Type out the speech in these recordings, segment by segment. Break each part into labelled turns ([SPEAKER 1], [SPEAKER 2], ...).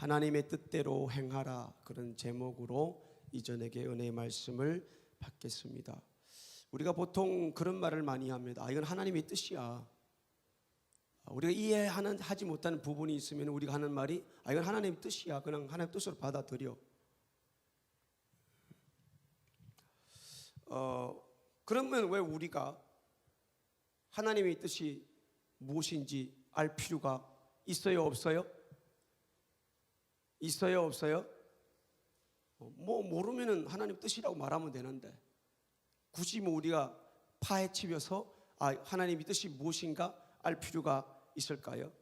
[SPEAKER 1] 하나님의 뜻대로 행하라, 그런 제목으로 이전에게 은혜의 말씀을 받겠습니다. 우리가 보통 그런 말을 많이 합니다. 이건 하나님의 뜻이야. 우리가 이해하지 못하는 부분이 있으면 우리가 하는 말이 이건 하나님의 뜻이야. 그냥 하나님의 뜻으로 받아들여. 그러면 왜 우리가 하나님의 뜻이 무엇인지 알 필요가 있어요, 없어요? 있어요, 없어요? 모르면은 하나님 뜻이라고 말하면 되는데 굳이 우리가 파헤치면서 하나님의 뜻이 무엇인가 알 필요가 있을까요?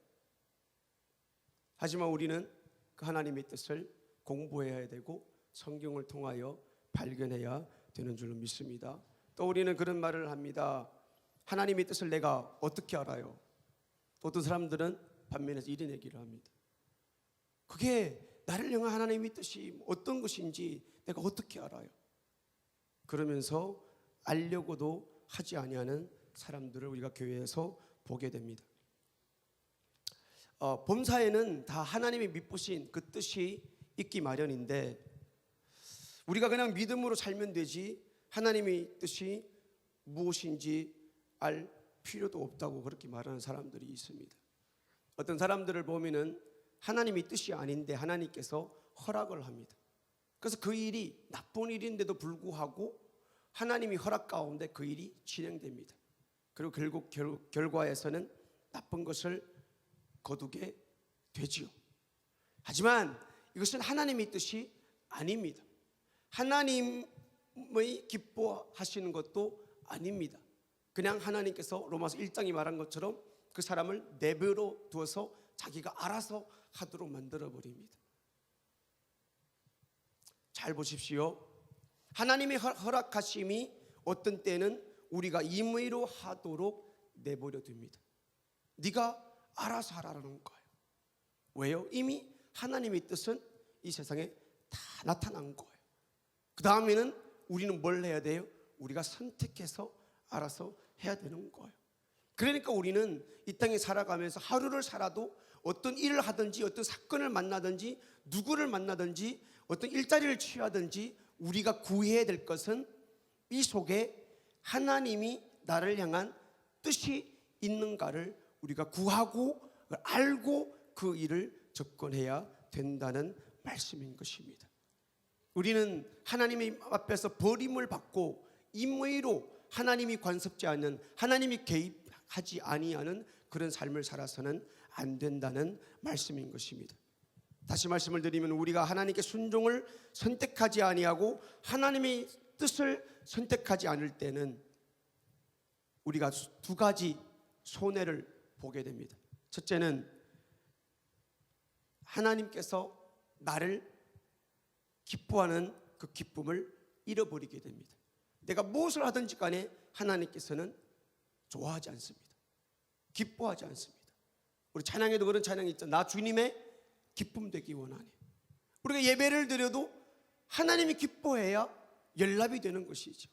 [SPEAKER 1] 하지만 우리는 그 하나님의 뜻을 공부해야 되고 성경을 통하여 발견해야 되는 줄로 믿습니다. 또 우리는 그런 말을 합니다. 하나님의 뜻을 내가 어떻게 알아요? 또 어떤 사람들은 반면에서 이런 얘기를 합니다. 그게 나를 향한 하나님의 뜻이 어떤 것인지 내가 어떻게 알아요? 그러면서 알려고도 하지 아니하는 사람들을 우리가 교회에서 보게 됩니다. 범사에는 다 하나님이 미쁘신 그 뜻이 있기 마련인데 우리가 그냥 믿음으로 살면 되지 하나님의 뜻이 무엇인지 알 필요도 없다고 그렇게 말하는 사람들이 있습니다. 어떤 사람들을 보면은 하나님의 뜻이 아닌데 하나님께서 허락을 합니다. 그래서 그 일이 나쁜 일인데도 불구하고 하나님이 허락 가운데 그 일이 진행됩니다. 그리고 결국 결과에서는 나쁜 것을 거두게 되지요. 하지만 이것은 하나님의 뜻이 아닙니다. 하나님의 기뻐하시는 것도 아닙니다. 그냥 하나님께서 로마서 1장이 말한 것처럼 그 사람을 내버려 두어서 자기가 알아서 하도록 만들어 버립니다. 잘 보십시오. 하나님의 허락하심이 어떤 때는 우리가 임의로 하도록 내버려 둡니다. 네가 알아서 하라는 거예요. 왜요? 이미 하나님의 뜻은 이 세상에 다 나타난 거예요. 그 다음에는 우리는 뭘 해야 돼요? 우리가 선택해서 알아서 해야 되는 거예요. 그러니까 우리는 이 땅에 살아가면서 하루를 살아도 어떤 일을 하든지 어떤 사건을 만나든지 누구를 만나든지 어떤 일자리를 취하든지 우리가 구해야 될 것은 이 속에 하나님이 나를 향한 뜻이 있는가를 우리가 구하고 알고 그 일을 접근해야 된다는 말씀인 것입니다. 우리는 하나님의 앞에서 버림을 받고 임의로 하나님이 관섭지 않는, 하나님이 개입하지 아니하는 그런 삶을 살아서는 안 된다는 말씀인 것입니다. 다시 말씀을 드리면 우리가 하나님께 순종을 선택하지 아니하고 하나님의 뜻을 선택하지 않을 때는 우리가 두 가지 손해를 보게 됩니다. 첫째는 하나님께서 나를 기뻐하는 그 기쁨을 잃어버리게 됩니다. 내가 무엇을 하든지 간에 하나님께서는 좋아하지 않습니다. 기뻐하지 않습니다. 우리 찬양에도 그런 찬양이 있죠. 나 주님의 기쁨 되기 원하네. 우리가 예배를 드려도 하나님이 기뻐해야 연락이 되는 것이죠.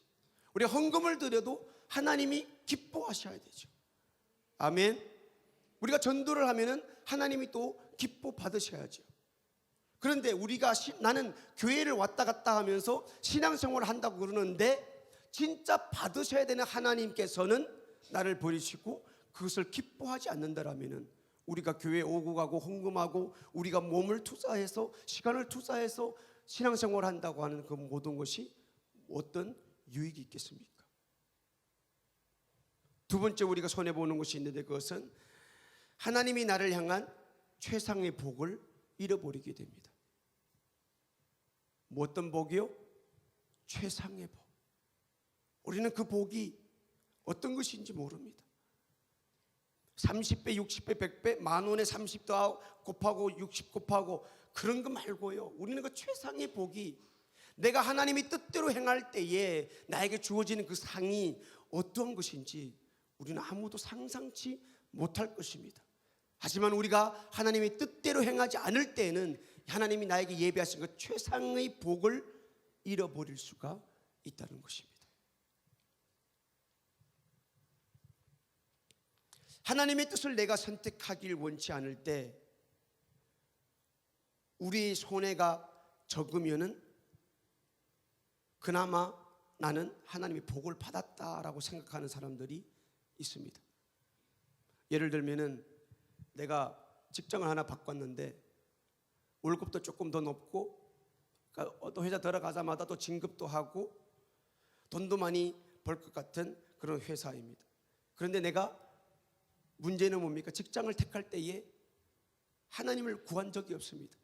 [SPEAKER 1] 우리가 헌금을 드려도 하나님이 기뻐하셔야 되죠. 아멘. 우리가 전도를 하면은 하나님이 또 기뻐 받으셔야죠. 그런데 우리가 나는 교회를 왔다 갔다 하면서 신앙생활을 한다고 그러는데 진짜 받으셔야 되는 하나님께서는 나를 버리시고 그것을 기뻐하지 않는다라면은 우리가 교회에 오고 가고 헌금하고 우리가 몸을 투자해서 시간을 투자해서 신앙생활을 한다고 하는 그 모든 것이 어떤 유익이 있겠습니까? 두 번째 우리가 손해보는 것이 있는데 그것은 하나님이 나를 향한 최상의 복을 잃어버리게 됩니다. 뭐 어떤 복이요? 최상의 복. 우리는 그 복이 어떤 것인지 모릅니다. 30배, 60배, 100배, 만원에 30도 곱하고 60 곱하고 그런 거 말고요. 우리는 그 최상의 복이 내가 하나님의 뜻대로 행할 때에 나에게 주어지는 그 상이 어떤 것인지 우리는 아무도 상상치 못할 것입니다. 하지만 우리가 하나님의 뜻대로 행하지 않을 때에는 하나님이 나에게 예비하신 그 최상의 복을 잃어버릴 수가 있다는 것입니다. 하나님의 뜻을 내가 선택하길 원치 않을 때 우리 손해가 적으면은 그나마 나는 하나님의 복을 받았다라고 생각하는 사람들이 있습니다. 예를 들면은 내가 직장을 하나 바꿨는데 월급도 조금 더 높고, 그러니까 또 회사 들어가자마자 또 진급도 하고 돈도 많이 벌 것 같은 그런 회사입니다. 그런데 내가 문제는 뭡니까? 직장을 택할 때에 하나님을 구한 적이 없습니다.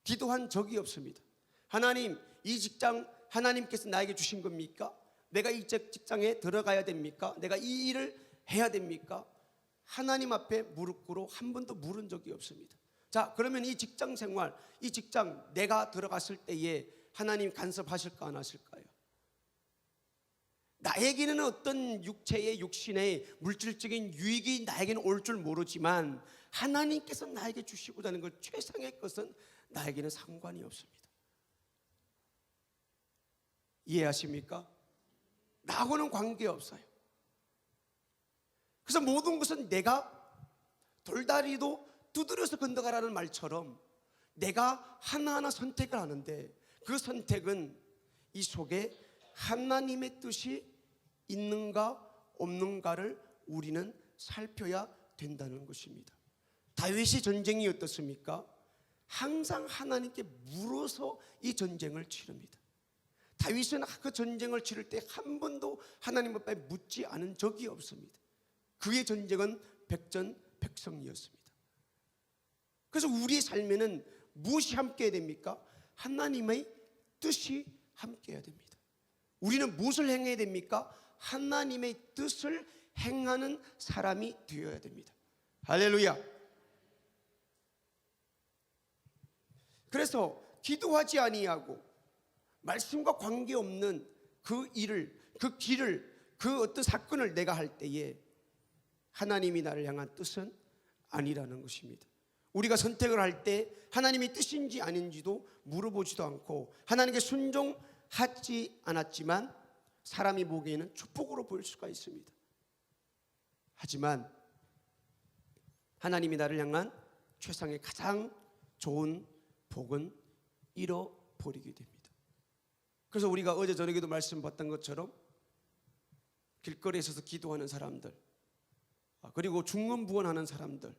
[SPEAKER 1] 기도한 적이 없습니다. 하나님, 이 직장 하나님께서 나에게 주신 겁니까? 내가 이 직장에 들어가야 됩니까? 내가 이 일을 해야 됩니까? 하나님 앞에 무릎 꿇어 한 번도 물은 적이 없습니다. 자, 그러면 이 직장 생활, 이 직장 내가 들어갔을 때에 하나님 간섭하실까 안 하실까요? 나에게는 어떤 육체의 육신의 물질적인 유익이 나에게는 올 줄 모르지만 하나님께서 나에게 주시고자 하는 그 최상의 것은 나에게는 상관이 없습니다. 이해하십니까? 나하고는 관계없어요. 그래서 모든 것은 내가 돌다리도 두드려서 건너가라는 말처럼 내가 하나하나 선택을 하는데, 그 선택은 이 속에 하나님의 뜻이 있는가 없는가를 우리는 살펴야 된다는 것입니다. 다윗이 전쟁이 어떻습니까? 항상 하나님께 물어서 이 전쟁을 치릅니다. 다윗은 그 전쟁을 치를 때 한 번도 하나님 앞에 묻지 않은 적이 없습니다. 그의 전쟁은 백전백승이었습니다. 그래서 우리의 삶에는 무엇이 함께해야 됩니까? 하나님의 뜻이 함께해야 됩니다. 우리는 무엇을 행해야 됩니까? 하나님의 뜻을 행하는 사람이 되어야 됩니다. 할렐루야. 그래서 기도하지 아니하고 말씀과 관계없는 그 일을, 그 길을, 그 어떤 사건을 내가 할 때에 하나님이 나를 향한 뜻은 아니라는 것입니다. 우리가 선택을 할 때 하나님의 뜻인지 아닌지도 물어보지도 않고 하나님께 순종하지 않았지만 사람이 보기에는 축복으로 보일 수가 있습니다. 하지만 하나님이 나를 향한 최상의 가장 좋은 복은 잃어버리게 됩니다. 그래서 우리가 어제 저녁에도 말씀봤던 것처럼 길거리에 서서 기도하는 사람들, 그리고 중언부언하는 사람들,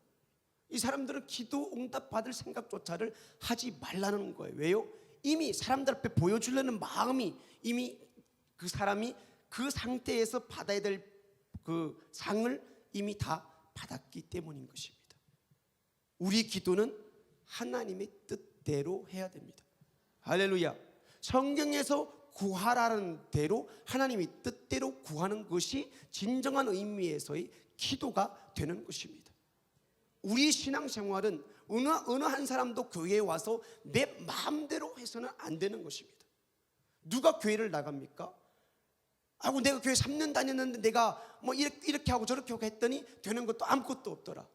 [SPEAKER 1] 이 사람들은 기도 응답 받을 생각조차를 하지 말라는 거예요. 왜요? 이미 사람들 앞에 보여주려는 마음이 이미 그 사람이 그 상태에서 받아야 될 그 상을 이미 다 받았기 때문인 것입니다. 우리 기도는 하나님의 뜻대로 해야 됩니다. 할렐루야. 성경에서 구하라는 대로 하나님의 뜻대로 구하는 것이 진정한 의미에서의 기도가 되는 것입니다. 우리 신앙생활은 어느 한 사람도 교회에 와서 내 마음대로 해서는 안 되는 것입니다. 누가 교회를 나갑니까? 아이고 내가 교회 3년 다녔는데 내가 뭐 이렇게 하고 저렇게 하고 했더니 되는 것도 아무것도 없더라.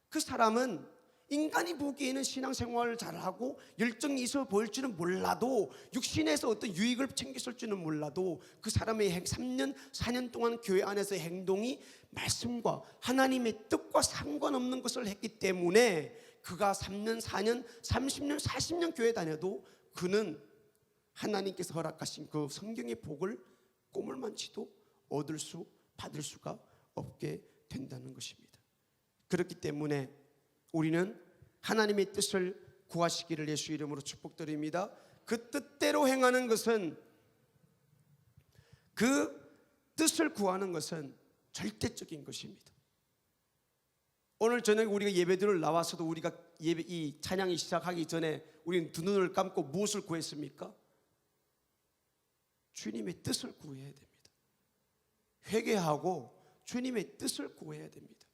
[SPEAKER 1] 그 사람은 인간이 보기에는 신앙생활을 잘하고 열정이 있어 보일지는 몰라도, 육신에서 어떤 유익을 챙겼을지는 몰라도 그 사람의 3년 4년 동안 교회 안에서의 행동이 말씀과 하나님의 뜻과 상관없는 것을 했기 때문에 그가 3년 4년 30년 40년 교회 다녀도 그는 하나님께서 허락하신 그 성경의 복을 꼬물만치도 받을 수가 없게 된다는 것입니다. 그렇기 때문에 우리는 하나님의 뜻을 구하시기를 예수 이름으로 축복드립니다. 그 뜻대로 행하는 것은, 그 뜻을 구하는 것은 절대적인 것입니다. 오늘 저녁에 우리가 예배드리러 나와서도 우리가 이 찬양이 시작하기 전에 우리는 두 눈을 감고 무엇을 구했습니까? 주님의 뜻을 구해야 됩니다. 회개하고 주님의 뜻을 구해야 됩니다.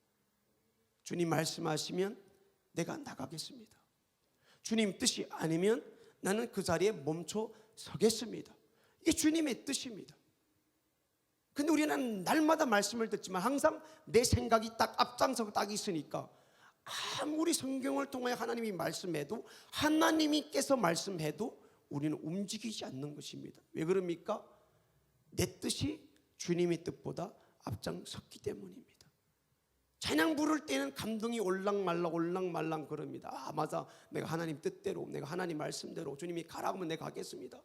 [SPEAKER 1] 주님 말씀하시면 내가 나가겠습니다. 주님 뜻이 아니면 나는 그 자리에 멈춰 서겠습니다. 이게 주님의 뜻입니다. 근데 우리는 날마다 말씀을 듣지만 항상 내 생각이 딱 앞장서고 딱 있으니까 아무리 성경을 통해 하나님이 말씀해도, 하나님께서 말씀해도 우리는 움직이지 않는 것입니다. 왜 그럽니까? 내 뜻이 주님의 뜻보다 앞장섰기 때문입니다. 찬양 부를 때는 감동이 올랑말랑 그럽니다. 아, 맞아, 내가 하나님 뜻대로, 내가 하나님 말씀대로 주님이 가라고 하면 내가 가겠습니다.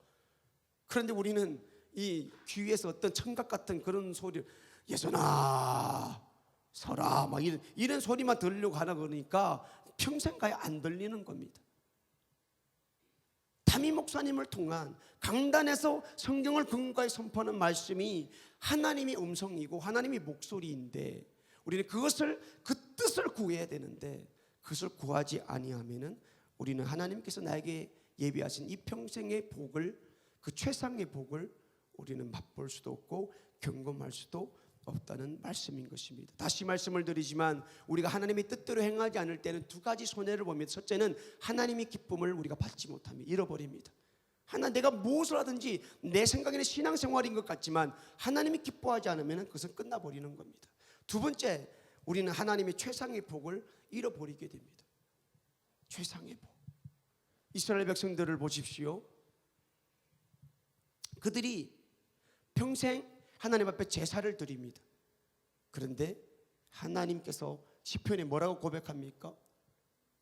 [SPEAKER 1] 그런데 우리는 이 귀에서 어떤 청각 같은 그런 소리를, 예전아 서라 막 이런 소리만 들으려고 하나 그러니까 평생 가야 안 들리는 겁니다. 담임 목사님을 통한 강단에서 성경을 근거에 선포하는 말씀이 하나님의 음성이고 하나님의 목소리인데, 우리는 그 뜻을 구해야 되는데, 그것을 구하지 아니하면은 우리는 하나님께서 나에게 예비하신 이 평생의 복을, 그 최상의 복을 우리는 맛볼 수도 없고 경험할 수도 없다는 말씀인 것입니다. 다시 말씀을 드리지만 우리가 하나님의 뜻대로 행하지 않을 때는 두 가지 손해를 봅니다. 첫째는 하나님의 기쁨을 우리가 받지 못하며 잃어버립니다. 내가 무엇을 하든지 내 생각에는 신앙생활인 것 같지만 하나님이 기뻐하지 않으면 그것은 끝나버리는 겁니다. 두 번째, 우리는 하나님의 최상의 복을 잃어버리게 됩니다. 최상의 복. 이스라엘 백성들을 보십시오. 그들이 평생 하나님 앞에 제사를 드립니다. 그런데 하나님께서 시편에 뭐라고 고백합니까?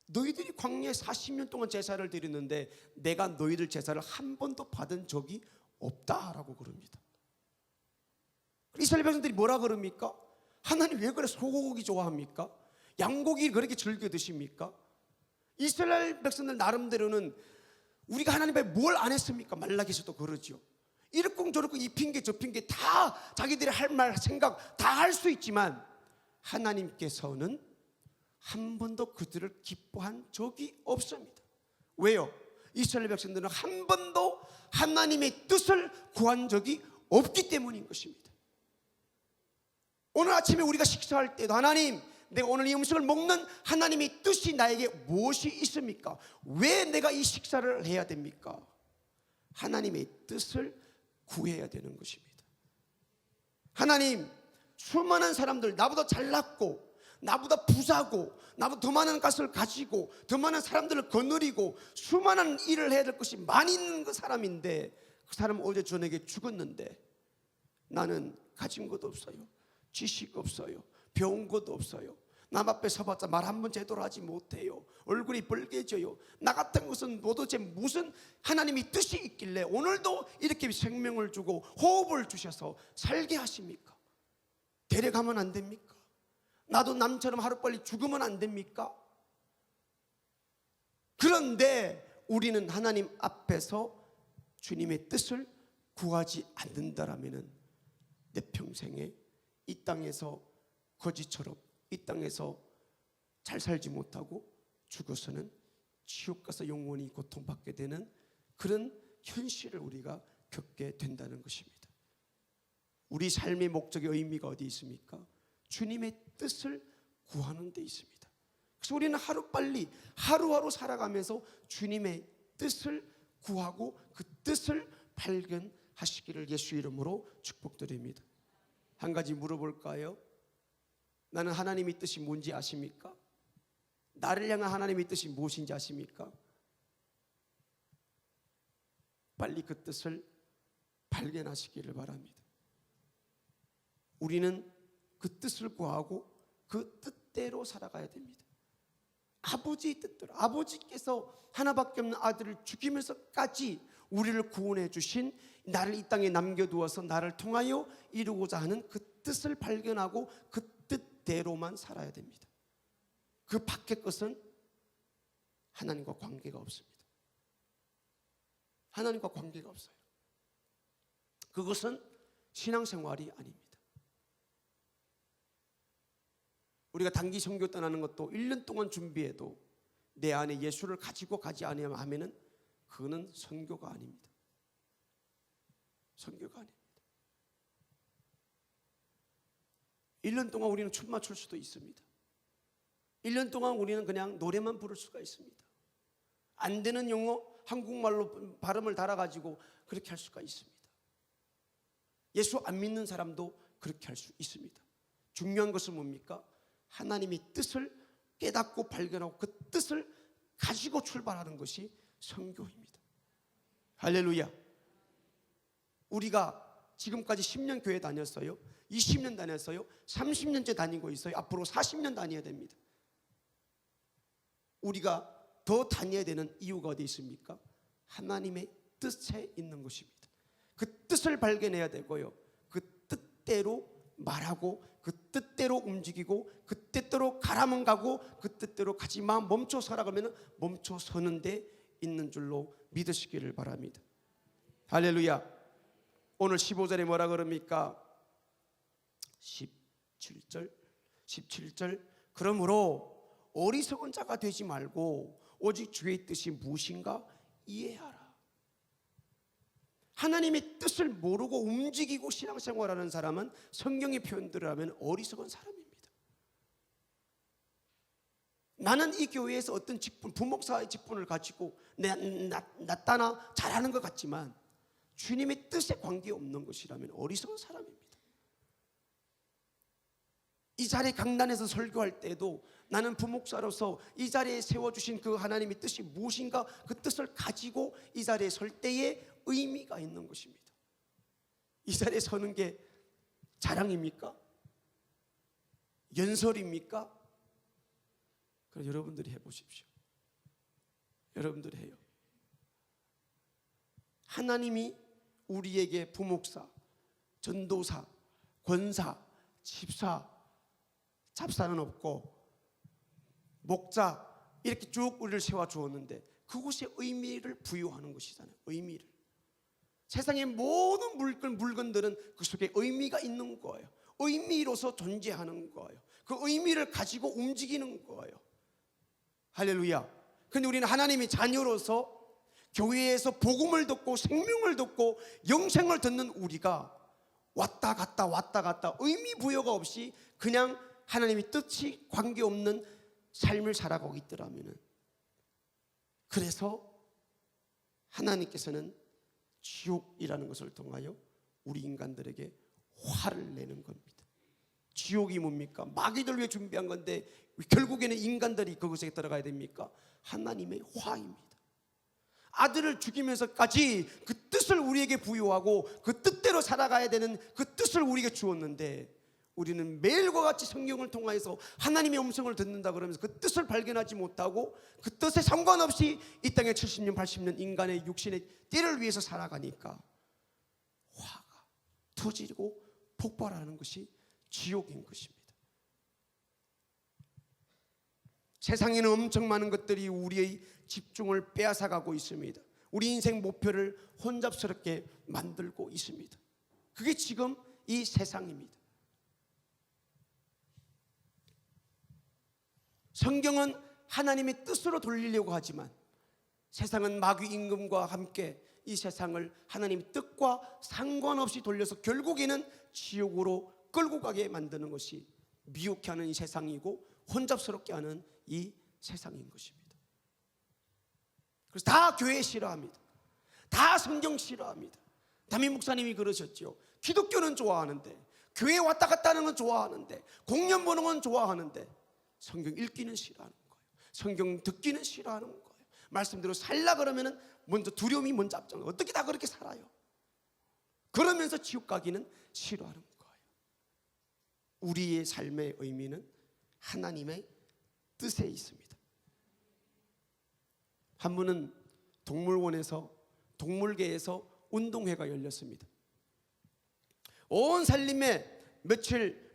[SPEAKER 1] 너희들이 광야에 40년 동안 제사를 드렸는데 내가 너희들 제사를 한 번도 받은 적이 없다라고 그럽니다. 이스라엘 백성들이 뭐라 그럽니까? 하나님 왜 그래 소고기 좋아합니까? 양고기 그렇게 즐겨 드십니까? 이스라엘 백성들 나름대로는 우리가 하나님 앞에 뭘 안 했습니까? 말라기서도 그러죠. 이렇고 저렇고 이 핑계 저 핑계 다 자기들이 할 말 생각 다 할 수 있지만 하나님께서는 한 번도 그들을 기뻐한 적이 없습니다. 왜요? 이스라엘 백성들은 한 번도 하나님의 뜻을 구한 적이 없기 때문인 것입니다. 오늘 아침에 우리가 식사할 때도 하나님, 내가 오늘 이 음식을 먹는 하나님의 뜻이 나에게 무엇이 있습니까? 왜 내가 이 식사를 해야 됩니까? 하나님의 뜻을 구해야 되는 것입니다. 하나님, 수많은 사람들 나보다 잘났고 나보다 부자고 나보다 더 많은 것을 가지고 더 많은 사람들을 거느리고 수많은 일을 해야 될 것이 많이 있는 그 사람인데, 그 사람은 어제 저녁에 죽었는데 나는 가진 것도 없어요. 지식 없어요. 배운 것도 없어요. 남 앞에 서봤자 말 한 번 제대로 하지 못해요. 얼굴이 벌개져요. 나 같은 것은 도대체 무슨 하나님이 뜻이 있길래 오늘도 이렇게 생명을 주고 호흡을 주셔서 살게 하십니까? 데려가면 안 됩니까? 나도 남처럼 하루빨리 죽으면 안 됩니까? 그런데 우리는 하나님 앞에서 주님의 뜻을 구하지 않는다라면 내 평생에 이 땅에서 거지처럼 이 땅에서 잘 살지 못하고 죽어서는 지옥 가서 영원히 고통받게 되는 그런 현실을 우리가 겪게 된다는 것입니다. 우리 삶의 목적의 의미가 어디 있습니까? 주님의 뜻을 구하는 데 있습니다. 그래서 우리는 하루빨리 하루하루 살아가면서 주님의 뜻을 구하고 그 뜻을 발견하시기를 예수 이름으로 축복드립니다. 한 가지 물어볼까요? 나는 하나님의 뜻이 뭔지 아십니까? 나를 향한 하나님의 뜻이 무엇인지 아십니까? 빨리 그 뜻을 발견하시기를 바랍니다. 우리는 그 뜻을 구하고 그 뜻대로 살아가야 됩니다. 아버지의 뜻대로, 아버지께서 하나밖에 없는 아들을 죽이면서까지 우리를 구원해 주신, 나를 이 땅에 남겨두어서 나를 통하여 이루고자 하는 그 뜻을 발견하고 그 뜻대로만 살아야 됩니다. 그 밖의 것은 하나님과 관계가 없습니다. 하나님과 관계가 없어요. 그것은 신앙생활이 아닙니다. 우리가 단기 선교 떠나는 것도 1년 동안 준비해도 내 안에 예수를 가지고 가지 않으면 그거는 선교가 아닙니다. 선교가 아닙니다. 1년 동안 우리는 춤 맞출 수도 있습니다. 1년 동안 우리는 그냥 노래만 부를 수가 있습니다. 안 되는 용어 한국말로 발음을 달아가지고 그렇게 할 수가 있습니다. 예수 안 믿는 사람도 그렇게 할 수 있습니다. 중요한 것은 뭡니까? 하나님의 뜻을 깨닫고 발견하고 그 뜻을 가지고 출발하는 것이 선교입니다. 할렐루야. 우리가 지금까지 10년 교회 다녔어요. 20년 다녔어요. 30년째 다니고 있어요. 앞으로 40년 다녀야 됩니다. 우리가 더 다녀야 되는 이유가 어디 있습니까? 하나님의 뜻에 있는 것입니다. 그 뜻을 발견해야 되고요, 그 뜻대로 말하고 그 뜻대로 움직이고 그 뜻대로 가라면 가고 그 뜻대로 가지마 멈춰 서라 그러면 멈춰 서는 데 있는 줄로 믿으시기를 바랍니다. 할렐루야. 오늘 15절에 뭐라 그럽니까? 17절 그러므로 어리석은 자가 되지 말고 오직 주의 뜻이 무엇인가 이해하라. 하나님의 뜻을 모르고 움직이고 신앙생활하는 사람은 성경의 표현대로 하면 어리석은 사람입니다. 나는 이 교회에서 어떤 직분, 부목사의 직분을 가지고 나타나 잘하는 것 같지만 주님의 뜻에 관계없는 것이라면 어리석은 사람입니다. 이 자리에 강단에서 설교할 때도 나는 부목사로서 이 자리에 세워주신 그 하나님의 뜻이 무엇인가 그 뜻을 가지고 이 자리에 설 때에 의미가 있는 것입니다. 이 자리에 서는 게 자랑입니까? 연설입니까? 그럼 여러분들이 해보십시오. 여러분들이 해요. 하나님이 우리에게 부목사, 전도사, 권사, 집사, 잡사는 없고 목자 이렇게 쭉 우리를 세워주었는데 그곳에 의미를 부여하는 것이잖아요. 의미를. 세상의 모든 물건들은 그 속에 의미가 있는 거예요. 의미로서 존재하는 거예요. 그 의미를 가지고 움직이는 거예요. 할렐루야. 근데 우리는 하나님의 자녀로서 교회에서 복음을 듣고 생명을 듣고 영생을 듣는 우리가 왔다 갔다 의미 부여가 없이 그냥 하나님의 뜻이 관계없는 삶을 살아가고 있더라면, 그래서 하나님께서는 지옥이라는 것을 통하여 우리 인간들에게 화를 내는 겁니다. 지옥이 뭡니까? 마귀들 위해 준비한 건데 결국에는 인간들이 그것에 들어가야 됩니까? 하나님의 화입니다. 아들을 죽이면서까지 그 뜻을 우리에게 부여하고 그 뜻대로 살아가야 되는 그 뜻을 우리에게 주었는데 우리는 매일과 같이 성경을 통하여서 하나님의 음성을 듣는다 그러면서 그 뜻을 발견하지 못하고 그 뜻에 상관없이 이 땅에 70년 80년 인간의 육신의 띠를 위해서 살아가니까 화가 터지고 폭발하는 것이 지옥인 것입니다. 세상에는 엄청 많은 것들이 우리의 집중을 빼앗아가고 있습니다. 우리 인생 목표를 혼잡스럽게 만들고 있습니다. 그게 지금 이 세상입니다. 성경은 하나님의 뜻으로 돌리려고 하지만 세상은 마귀 임금과 함께 이 세상을 하나님의 뜻과 상관없이 돌려서 결국에는 지옥으로 끌고 가게 만드는 것이 미혹해 하는 이 세상이고 혼잡스럽게 하는 이 세상인 것입니다. 그래서 다 교회 싫어합니다. 다 성경 싫어합니다. 담임 목사님이 그러셨죠. 기독교는 좋아하는데, 교회 왔다 갔다 하는 건 좋아하는데, 공연 보는 건 좋아하는데 성경 읽기는 싫어하는 거예요. 성경 듣기는 싫어하는 거예요. 말씀대로 살라 그러면은 먼저 두려움이 먼저 앞장서. 어떻게 다 그렇게 살아요? 그러면서 지옥 가기는 싫어하는 거예요. 우리의 삶의 의미는 하나님의 뜻에 있습니다. 한 분은 동물원에서, 동물계에서 운동회가 열렸습니다. 온 살림에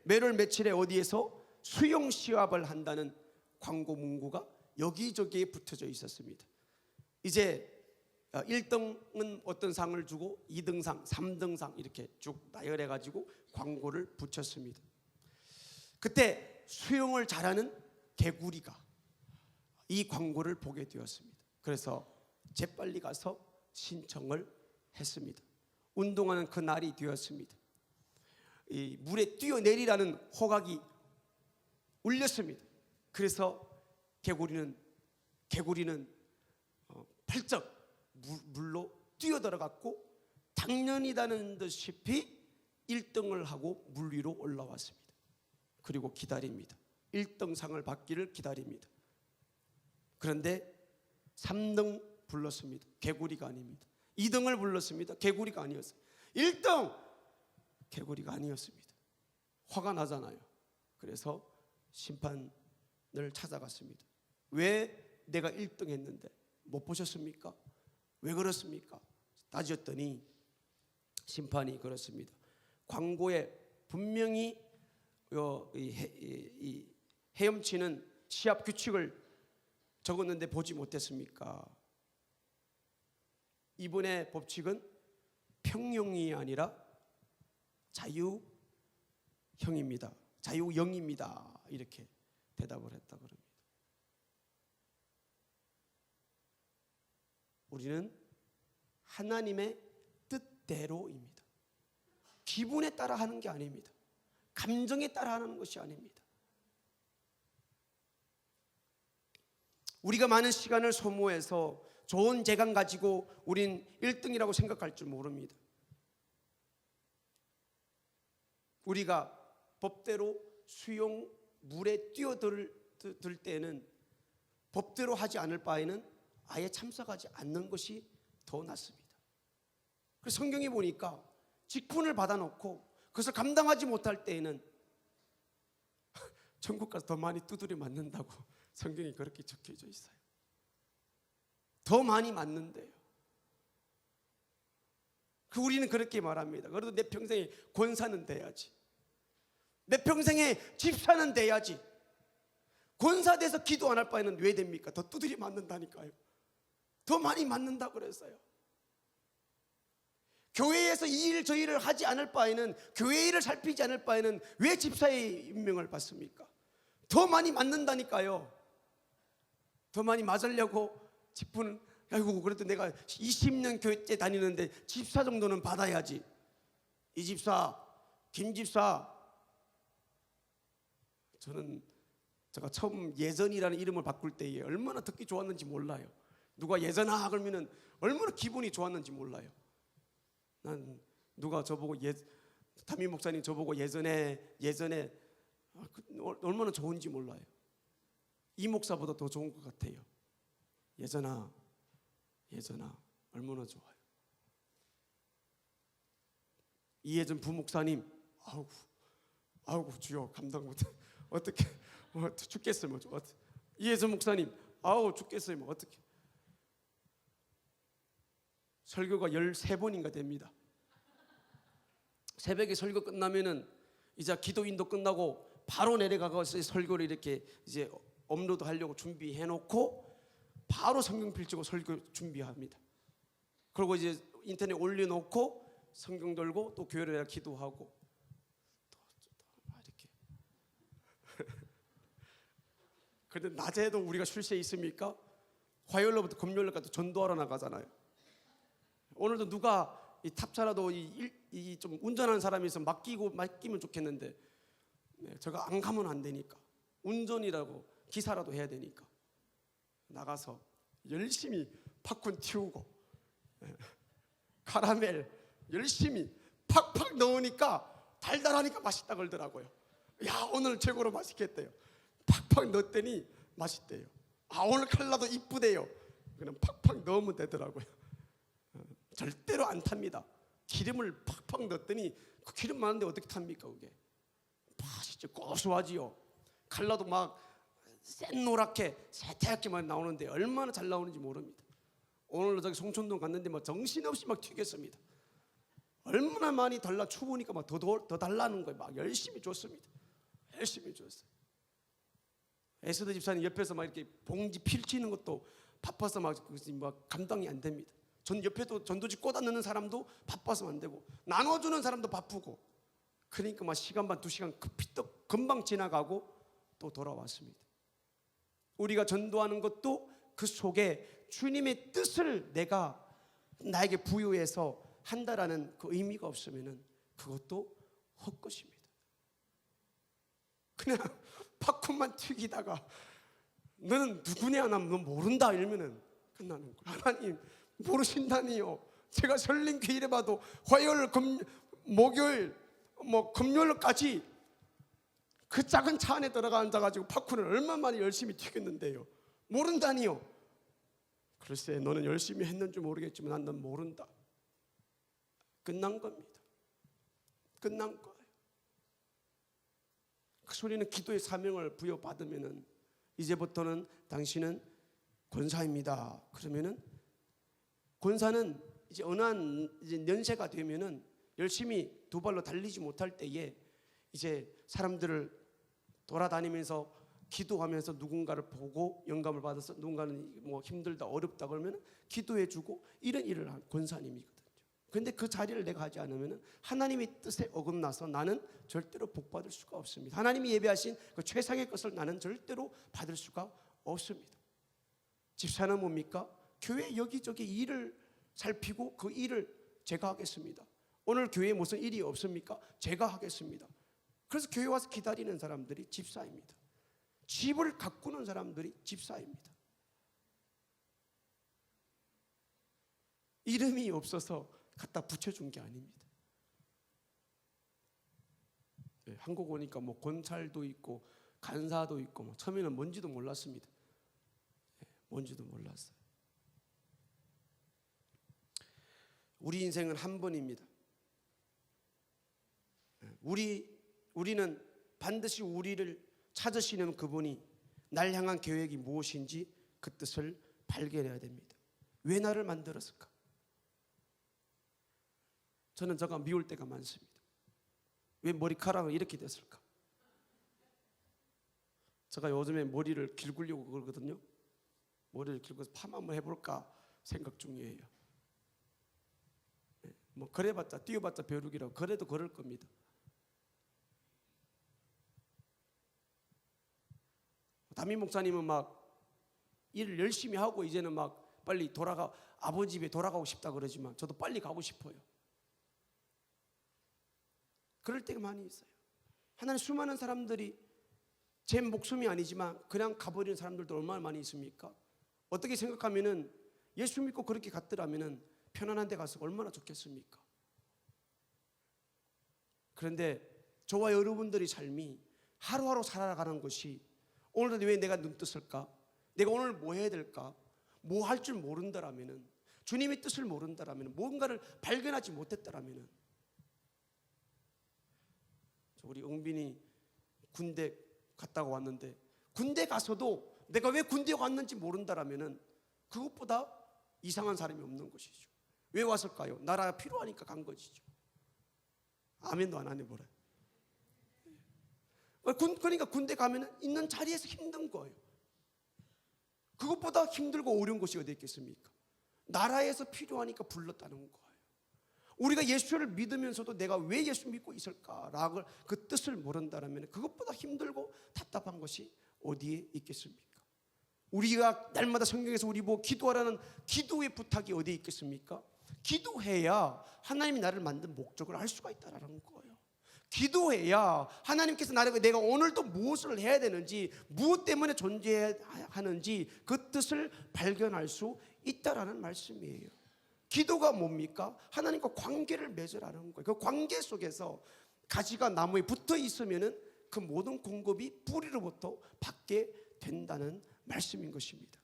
[SPEAKER 1] 매월 며칠에 어디에서 수영 시합을 한다는 광고 문구가 여기저기에 붙여져 있었습니다. 이제 1등은 어떤 상을 주고 2등상, 3등상 이렇게 쭉 나열해 가지고 광고를 붙였습니다. 그때 수영을 잘하는 개구리가 이 광고를 보게 되었습니다. 그래서 재빨리 가서 신청을 했습니다. 운동하는 그 날이 되었습니다. 이 물에 뛰어내리라는 호각이 울렸습니다. 그래서 개구리는 펄쩍 물로 뛰어들어갔고 당연이다는 듯이 1등을 하고 물 위로 올라왔습니다. 그리고 기다립니다. 1등상을 받기를 기다립니다. 그런데 3등 불렀습니다. 개구리가 아닙니다. 2등을 불렀습니다. 개구리가 아니었어요. 1등 개구리가 아니었습니다. 화가 나잖아요. 그래서 심판을 찾아갔습니다. 왜 내가 1등 했는데 못 보셨습니까? 왜 그렇습니까? 따졌더니 심판이 그렇습니다. 광고에 분명히 이 헤엄치는 시합 규칙을 적었는데 보지 못했습니까? 이번의 법칙은 평형이 아니라 자유형입니다. 자유영입니다. 이렇게 대답을 했다 그럽니다. 우리는 하나님의 뜻대로입니다. 기분에 따라 하는 게 아닙니다. 감정에 따라 하는 것이 아닙니다. 우리가 많은 시간을 소모해서 좋은 재간 가지고 우린 1등이라고 생각할 줄 모릅니다. 우리가 법대로 수용 물에 뛰어들 때는 법대로 하지 않을 바에는 아예 참석하지 않는 것이 더 낫습니다. 그래서 성경에 보니까 직분을 받아놓고 그것을 감당하지 못할 때에는 천국 가서 더 많이 두드려 맞는다고 성경이 그렇게 적혀져 있어요. 더 많이 맞는데요. 우리는 그렇게 말합니다. 그래도 내 평생에 권사는 돼야지, 내 평생에 집사는 돼야지. 권사돼서 기도 안 할 바에는 왜 됩니까? 더 두드려 맞는다니까요. 더 많이 맞는다 그랬어요. 교회에서 이 일 저 일을 하지 않을 바에는, 교회 일을 살피지 않을 바에는 왜 집사의 임명을 받습니까? 더 많이 맞는다니까요. 더 많이 맞으려고 직분은, 아이고 그래도 내가 20년 교회 다니는데 집사 정도는 받아야지. 이 집사, 김 집사. 저는 제가 처음 예전이라는 이름을 바꿀 때에 얼마나 듣기 좋았는지 몰라요. 누가 예전아 그러면은 얼마나 기분이 좋았는지 몰라요. 난 누가 저보고 담임 목사님 저보고 예전에 얼마나 좋은지 몰라요. 이 목사보다 더 좋은 것 같아요. 예전아 얼마나 좋아요. 이예전 부목사님, 아우 주여 감당 못해. 어떻게 죽겠어요. 뭐 이예전 목사님, 죽겠어요. 뭐 어떻게. 설교가 13번인가 됩니다. 새벽에 설교 끝나면은 이제 기도인도 끝나고 바로 내려가서 설교를 이렇게 이제 업로드 하려고 준비해 놓고 바로 성경 펼치고 설교 준비합니다. 그리고 이제 인터넷 올려놓고 성경 들고 또 교회를 내가 기도하고 또 이렇게. 그런데 낮에도 우리가 쉴 새 있습니까? 화요일로부터 금요일까지 전도하러 나가잖아요. 오늘도 누가 이 탑차라도 이 좀 운전하는 사람이 있으면 맡기면 좋겠는데, 제가 안 가면 안 되니까, 운전이라고 기사라도 해야 되니까 나가서 열심히 팝콘 튀우고 카라멜 열심히 팍팍 넣으니까 달달하니까 맛있다 그러더라고요. 야, 오늘 최고로 맛있겠대요. 팍팍 넣었더니 맛있대요. 오늘 칼라도 이쁘대요. 그냥 팍팍 넣으면 되더라고요. 절대로 안 탑니다. 기름을 팍팍 넣었더니 그 기름 많은데 어떻게 탑니까? 그게 맛있죠. 고소하지요. 칼라도 막 샛노랗게 새태하게만 나오는데 얼마나 잘 나오는지 모릅니다. 오늘 저기 송촌동 갔는데 막 정신없이 막 튀겼습니다. 얼마나 많이 달라. 추우니까 막 더 달라는 거예요. 막 열심히 줬습니다. 열심히 줬어요. 에스더 집사님 옆에서 막 이렇게 봉지 펼치는 것도 바빠서 막 감당이 안 됩니다. 전 옆에도 전도지 꽂아 넣는 사람도 바빠서 안 되고, 나눠주는 사람도 바쁘고, 그러니까 막 시간 반 2시간 또 금방 지나가고 또 돌아왔습니다. 우리가 전도하는 것도 그 속에 주님의 뜻을 내가 나에게 부여해서 한다라는 그 의미가 없으면은 그것도 헛것입니다. 그냥 팝콘만 튀기다가 너는 누구냐, 난 너 모른다 이러면은 끝나는 거예요. 하나님 모르신다니요. 제가 설린 교일에 봐도 화요일, 목요일, 금요일까지 그 작은 차 안에 들어가 앉아가지고 팝콘을 얼마나 많이 열심히 튀겼는데요. 모른다니요. 글쎄, 너는 열심히 했는지 모르겠지만 난 모른다. 끝난 겁니다. 끝난 거예요. 그 소리는 기도의 사명을 부여받으면은 이제부터는 당신은 권사입니다. 그러면은 권사는 이제 어느 한 이제 연세가 되면은 열심히 두 발로 달리지 못할 때에 이제 사람들을 돌아다니면서 기도하면서 누군가를 보고 영감을 받아서 누군가는 뭐 힘들다 어렵다 그러면 기도해주고 이런 일을 한 권사님이거든요. 그런데 그 자리를 내가 하지 않으면 하나님의 뜻에 어긋나서 나는 절대로 복받을 수가 없습니다. 하나님이 예배하신 그 최상의 것을 나는 절대로 받을 수가 없습니다. 집사는 뭡니까? 교회 여기저기 일을 살피고 그 일을 제가 하겠습니다. 오늘 교회에 무슨 일이 없습니까? 제가 하겠습니다. 그래서 교회 와서 기다리는 사람들이 집사입니다. 집을 가꾸는 사람들이 집사입니다. 이름이 없어서 갖다 붙여준 게 아닙니다. 네, 한국 오니까 뭐 권찰도 있고 간사도 있고 뭐 처음에는 뭔지도 몰랐습니다. 네, 뭔지도 몰랐어요. 우리 인생은 한 번입니다. 우리는 반드시 우리를 찾으시는 그분이 날 향한 계획이 무엇인지 그 뜻을 발견해야 됩니다. 왜 나를 만들었을까? 저는 제가 미울 때가 많습니다. 왜 머리카락은 이렇게 됐을까? 제가 요즘에 머리를 길구려고 그러거든요. 머리를 길고서 파마 한번 해볼까 생각 중이에요. 뭐 그래봤자 뛰어봤자 벼룩이라고 그래도 그럴 겁니다. 담임 목사님은 막 일을 열심히 하고 이제는 막 빨리 아버지 집에 돌아가고 싶다 그러지만 저도 빨리 가고 싶어요. 그럴 때가 많이 있어요. 하나님 수많은 사람들이 제 목숨이 아니지만 그냥 가버리는 사람들도 얼마나 많이 있습니까? 어떻게 생각하면은 예수 믿고 그렇게 갔더라면은 편안한 데 가서 얼마나 좋겠습니까? 그런데 저와 여러분들의 삶이 하루하루 살아가는 것이 오늘도 왜 내가 눈 떴을까? 내가 오늘 뭐 해야 될까? 뭐 할 줄 모른다라면은 주님의 뜻을 모른다라면은 뭔가를 발견하지 못했다라면은 우리 응빈이 군대 갔다가 왔는데 군대 가서도 내가 왜 군대 왔는지 모른다라면은 그것보다 이상한 사람이 없는 것이죠. 왜 왔을까요? 나라가 필요하니까 간 것이죠. 아멘도 안 하네 뭐래. 그러니까 군대 가면은 있는 자리에서 힘든 거예요. 그것보다 힘들고 어려운 것이 어디 있겠습니까? 나라에서 필요하니까 불렀다는 거예요. 우리가 예수를 믿으면서도 내가 왜 예수 믿고 있을까라고 그 뜻을 모른다면 그것보다 힘들고 답답한 것이 어디에 있겠습니까? 우리가 날마다 성경에서 우리 보고 기도하라는 기도의 부탁이 어디에 있겠습니까? 기도해야 하나님이 나를 만든 목적을 알 수가 있다는 거예요. 기도해야 하나님께서 내가 오늘도 무엇을 해야 되는지 무엇 때문에 존재하는지 그 뜻을 발견할 수 있다라는 말씀이에요. 기도가 뭡니까? 하나님과 관계를 맺으라는 거예요. 그 관계 속에서 가지가 나무에 붙어 있으면은 그 모든 공급이 뿌리로부터 받게 된다는 말씀인 것입니다.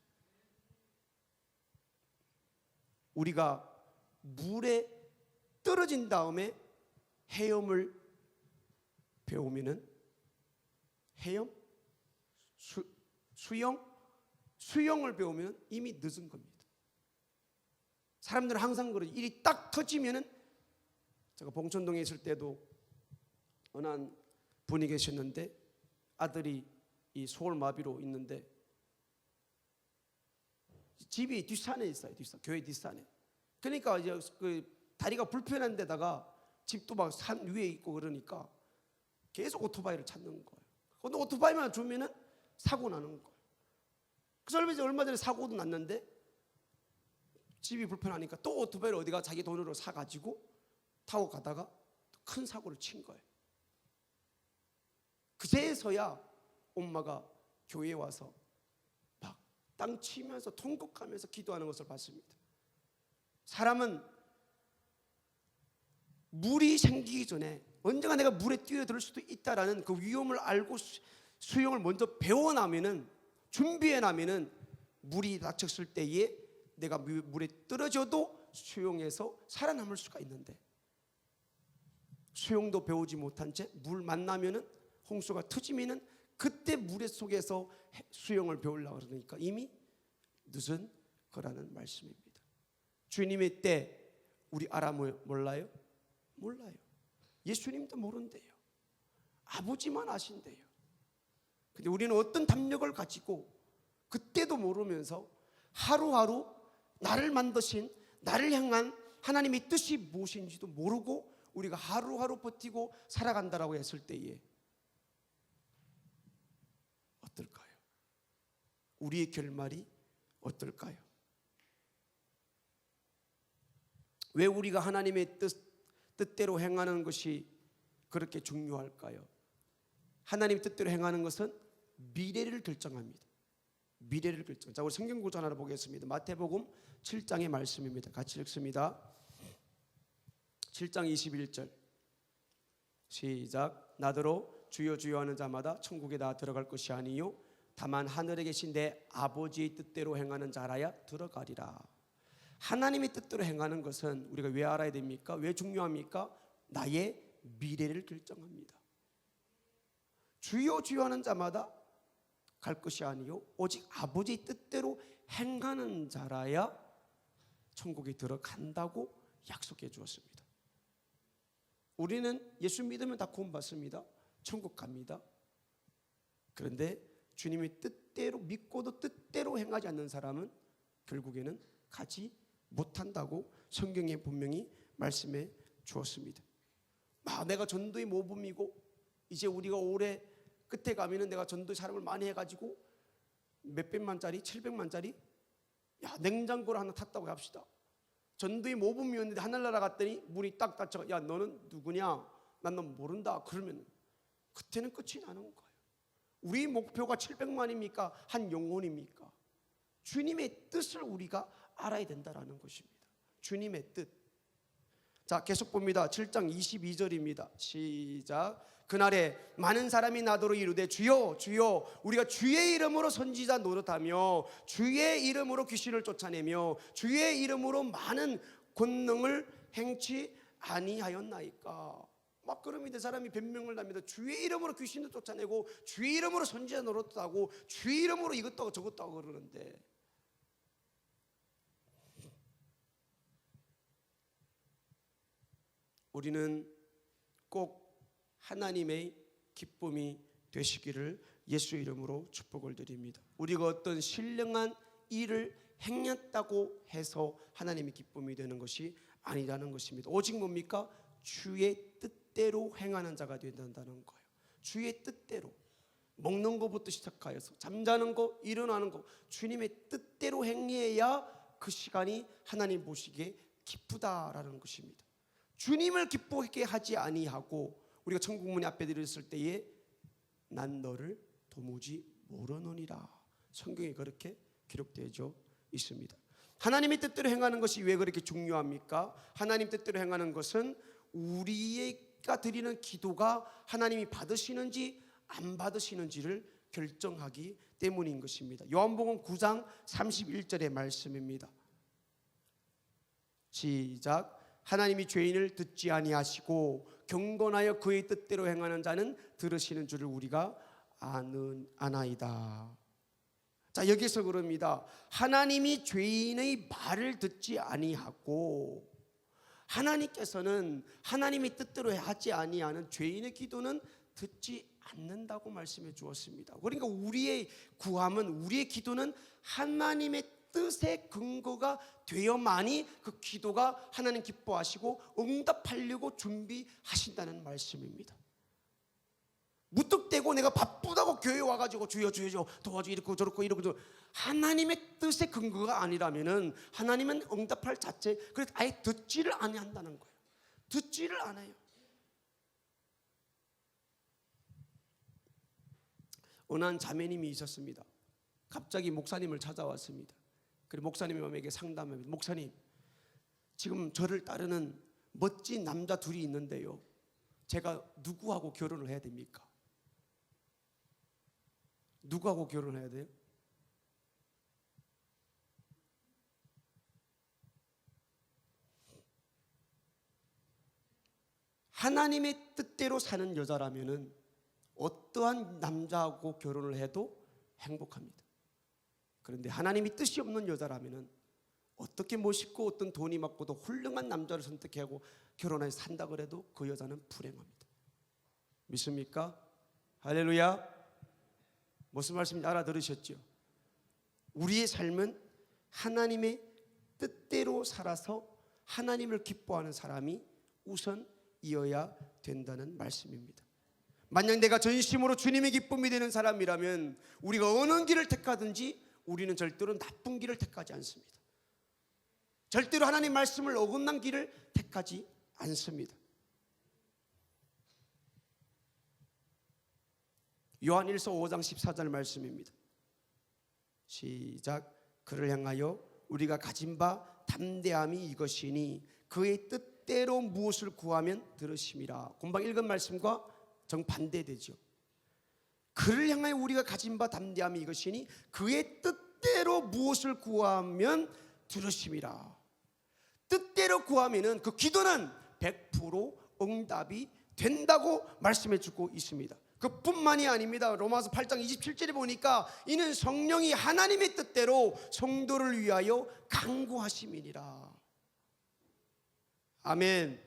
[SPEAKER 1] 우리가 물에 떨어진 다음에 헤엄을 배우면은 헤엄? 수영을 배우면 이미 늦은 겁니다. 사람들은 항상 그러죠. 일이 딱 터지면은 제가 봉천동에 있을 때도 어느 한 분이 계셨는데 아들이 이 소울마비로 있는데 집이 뒷산에 있어요. 교회 뒷산에. 그러니까 이제 그 다리가 불편한 데다가 집도 막 산 위에 있고 그러니까 계속 오토바이를 찾는 거예요. 근데 오토바이만 주면은 사고 나는 거예요. 그래서 얼마 전에 사고도 났는데 집이 불편하니까 또 오토바이를 어디가 자기 돈으로 사가지고 타고 가다가 큰 사고를 친 거예요. 그제서야 엄마가 교회에 와서 막 땅 치면서 통곡하면서 기도하는 것을 봤습니다. 사람은 물이 생기기 전에 언젠가 내가 물에 뛰어들 수도 있다라는 그 위험을 알고 수영을 먼저 배워나면은 준비해나면은 물이 닥쳤을 때에 내가 물에 떨어져도 수영해서 살아남을 수가 있는데 수영도 배우지 못한 채 물 만나면은 홍수가 터지면은 그때 물의 속에서 수영을 배우려고 그러니까 이미 늦은 거라는 말씀입니다. 주님의 때 우리 몰라요? 몰라요. 예수님도 모른대요. 아버지만 아신대요. 근데 우리는 어떤 담력을 가지고 그때도 모르면서 하루하루 나를 만드신 나를 향한 하나님의 뜻이 무엇인지도 모르고 우리가 하루하루 버티고 살아간다라고 했을 때에 어떨까요? 우리의 결말이 어떨까요? 왜 우리가 하나님의 뜻대로 행하는 것이 그렇게 중요할까요? 하나님의 뜻대로 행하는 것은 미래를 결정합니다. 미래를 결정. 자, 우리 성경 구절 하나 보겠습니다. 마태복음 7장의 말씀입니다. 같이 읽습니다. 7장 21절 시작. 나더러 주여 주여 하는 자마다 천국에 다 들어갈 것이 아니요 다만 하늘에 계신 내 아버지의 뜻대로 행하는 자라야 들어가리라. 하나님의 뜻대로 행하는 것은 우리가 왜 알아야 됩니까? 왜 중요합니까? 나의 미래를 결정합니다. 주여 주여 하는 자마다 갈 것이 아니요 오직 아버지의 뜻대로 행하는 자라야 천국에 들어간다고 약속해 주었습니다. 우리는 예수 믿으면 다 구원받습니다. 천국 갑니다. 그런데 주님의 뜻대로 믿고도 뜻대로 행하지 않는 사람은 결국에는 가지 못한다고 성경에 분명히 말씀해 주었습니다. 내가 전도의 모범이고 이제 우리가 올해 끝에 가면은 내가 전도의 사람을 많이 해가지고 몇백만짜리 700만짜리 냉장고를 하나 탔다고 합시다. 전도의 모범이었는데 하늘나라 갔더니 문이 딱 닫혀. 야 너는 누구냐? 난 너 모른다. 그러면 그때는 끝이 나는 거예요. 우리 목표가 700만입니까? 한 영혼입니까? 주님의 뜻을 우리가 알아야 된다라는 것입니다. 주님의 뜻. 자, 계속 봅니다. 7장 22절입니다. 시작. 그날에 많은 사람이 나더러 이르되 주여 주여 우리가 주의 이름으로 선지자 노릇하며 주의 이름으로 귀신을 쫓아내며 주의 이름으로 많은 권능을 행치 아니하였나이까. 막 그러면 사람이 변명을 합니다. 주의 이름으로 귀신을 쫓아내고 주의 이름으로 선지자 노릇하고 주의 이름으로 이것도 하고 저것도 하고 그러는데 우리는 꼭 하나님의 기쁨이 되시기를 예수 이름으로 축복을 드립니다. 우리가 어떤 신령한 일을 행했다고 해서 하나님의 기쁨이 되는 것이 아니라는 것입니다. 오직 뭡니까? 주의 뜻대로 행하는 자가 된다는 거예요. 주의 뜻대로 먹는 것부터 시작하여서 잠자는 것, 일어나는 것 주님의 뜻대로 행해야 그 시간이 하나님 보시기에 기쁘다라는 것입니다. 주님을 기쁘게 하지 아니하고 우리가 천국문 앞에 들었을 때에 난 너를 도무지 모르노니라. 성경에 그렇게 기록되어 있습니다. 하나님의 뜻대로 행하는 것이 왜 그렇게 중요합니까? 하나님 뜻대로 행하는 것은 우리가 드리는 기도가 하나님이 받으시는지 안 받으시는지를 결정하기 때문인 것입니다. 요한복음 9장 31절의 말씀입니다. 시작. 하나님이 죄인을 듣지 아니하시고 경건하여 그의 뜻대로 행하는 자는 들으시는 줄을 우리가 아나이다. 자, 여기서 그럽니다. 하나님이 죄인의 말을 듣지 아니하고 하나님께서는 하나님의 뜻대로 하지 아니하는 죄인의 기도는 듣지 않는다고 말씀해 주었습니다. 그러니까 우리의 구함은 우리의 기도는 하나님의 뜻의 근거가 되어만이 그 기도가 하나님 기뻐하시고 응답하려고 준비하신다는 말씀입니다. 무턱대고 내가 바쁘다고 교회 와가지고 주여 주여 도와줘 이렇게 저렇게 이러고 저렇게 하나님의 뜻의 근거가 아니라면은 하나님은 응답할 자체 그래서 아예 듣지를 아니한다는 거예요. 듣지를 않아요. 어느 한 자매님이 있었습니다. 갑자기 목사님을 찾아왔습니다. 그리고 목사님이 마음에게 상담합니다. 목사님, 지금 저를 따르는 멋진 남자 둘이 있는데요. 제가 누구하고 결혼을 해야 됩니까? 누구하고 결혼해야 돼요? 하나님의 뜻대로 사는 여자라면은 어떠한 남자하고 결혼을 해도 행복합니다. 그런데 하나님이 뜻이 없는 여자라면 어떻게 멋있고 어떤 돈이 많고도 훌륭한 남자를 선택하고 결혼해서 산다 그래도 그 여자는 불행합니다. 믿습니까? 할렐루야. 무슨 말씀인지 알아들으셨죠? 우리의 삶은 하나님의 뜻대로 살아서 하나님을 기뻐하는 사람이 우선이어야 된다는 말씀입니다. 만약 내가 전심으로 주님의 기쁨이 되는 사람이라면 우리가 어느 길을 택하든지 우리는 절대로 나쁜 길을 택하지 않습니다. 절대로 하나님 말씀을 어긋난 길을 택하지 않습니다. 요한일서 5장 14절 말씀입니다. 시작. 그를 향하여 우리가 가진 바 담대함이 이것이니 그의 뜻대로 무엇을 구하면 들으심이라. 금방 읽은 말씀과 정반대되죠. 그를 향하여 우리가 가진 바 담대함이 이것이니 그의 뜻대로 무엇을 구하면 들으심이라. 뜻대로 구하면은 그 기도는 100% 응답이 된다고 말씀해 주고 있습니다. 그뿐만이 아닙니다. 로마서 8장 27절에 보니까 이는 성령이 하나님의 뜻대로 성도를 위하여 간구하심이니라. 아멘.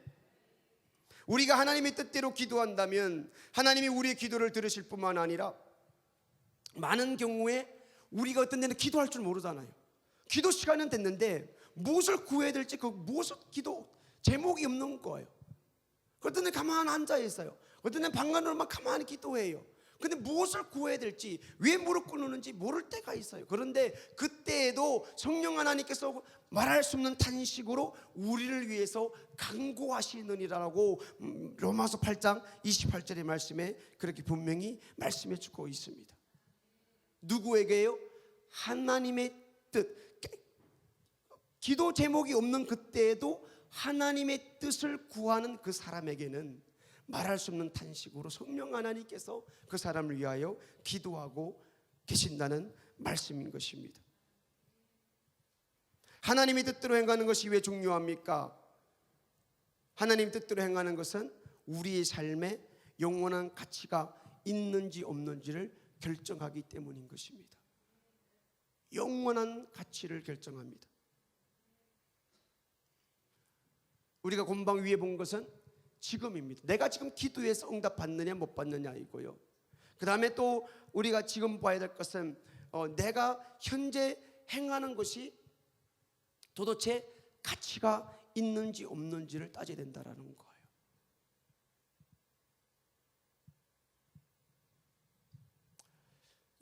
[SPEAKER 1] 우리가 하나님의 뜻대로 기도한다면 하나님이 우리의 기도를 들으실 뿐만 아니라 많은 경우에 우리가 어떤 데는 기도할 줄 모르잖아요. 기도 시간은 됐는데 무엇을 구해야 될지 그 무엇을 기도 제목이 없는 거예요. 어떤 데 가만히 앉아 있어요. 어떤 데는 방간으로만 가만히 기도해요. 근데 무엇을 구해야 될지, 왜 무릎 꿇는지 모를 때가 있어요. 그런데 그때에도 성령 하나님께서 말할 수 없는 탄식으로 우리를 위해서 간구하시느니라고 로마서 8장 28절의 말씀에 그렇게 분명히 말씀해 주고 있습니다. 누구에게요? 하나님의 뜻. 기도 제목이 없는 그때에도 하나님의 뜻을 구하는 그 사람에게는 말할 수 없는 탄식으로 성령 하나님께서 그 사람을 위하여 기도하고 계신다는 말씀인 것입니다. 하나님의 뜻대로 행하는 것이 왜 중요합니까? 하나님 뜻대로 행하는 것은 우리의 삶에 영원한 가치가 있는지 없는지를 결정하기 때문인 것입니다. 영원한 가치를 결정합니다. 우리가 금방 위에 본 것은 지금입니다. 내가 지금 기도해서 응답 받느냐 못 받느냐이고요. 그 다음에 또 우리가 지금 봐야 될 것은 내가 현재 행하는 것이 도대체 가치가 있는지 없는지를 따져야 된다는 거예요.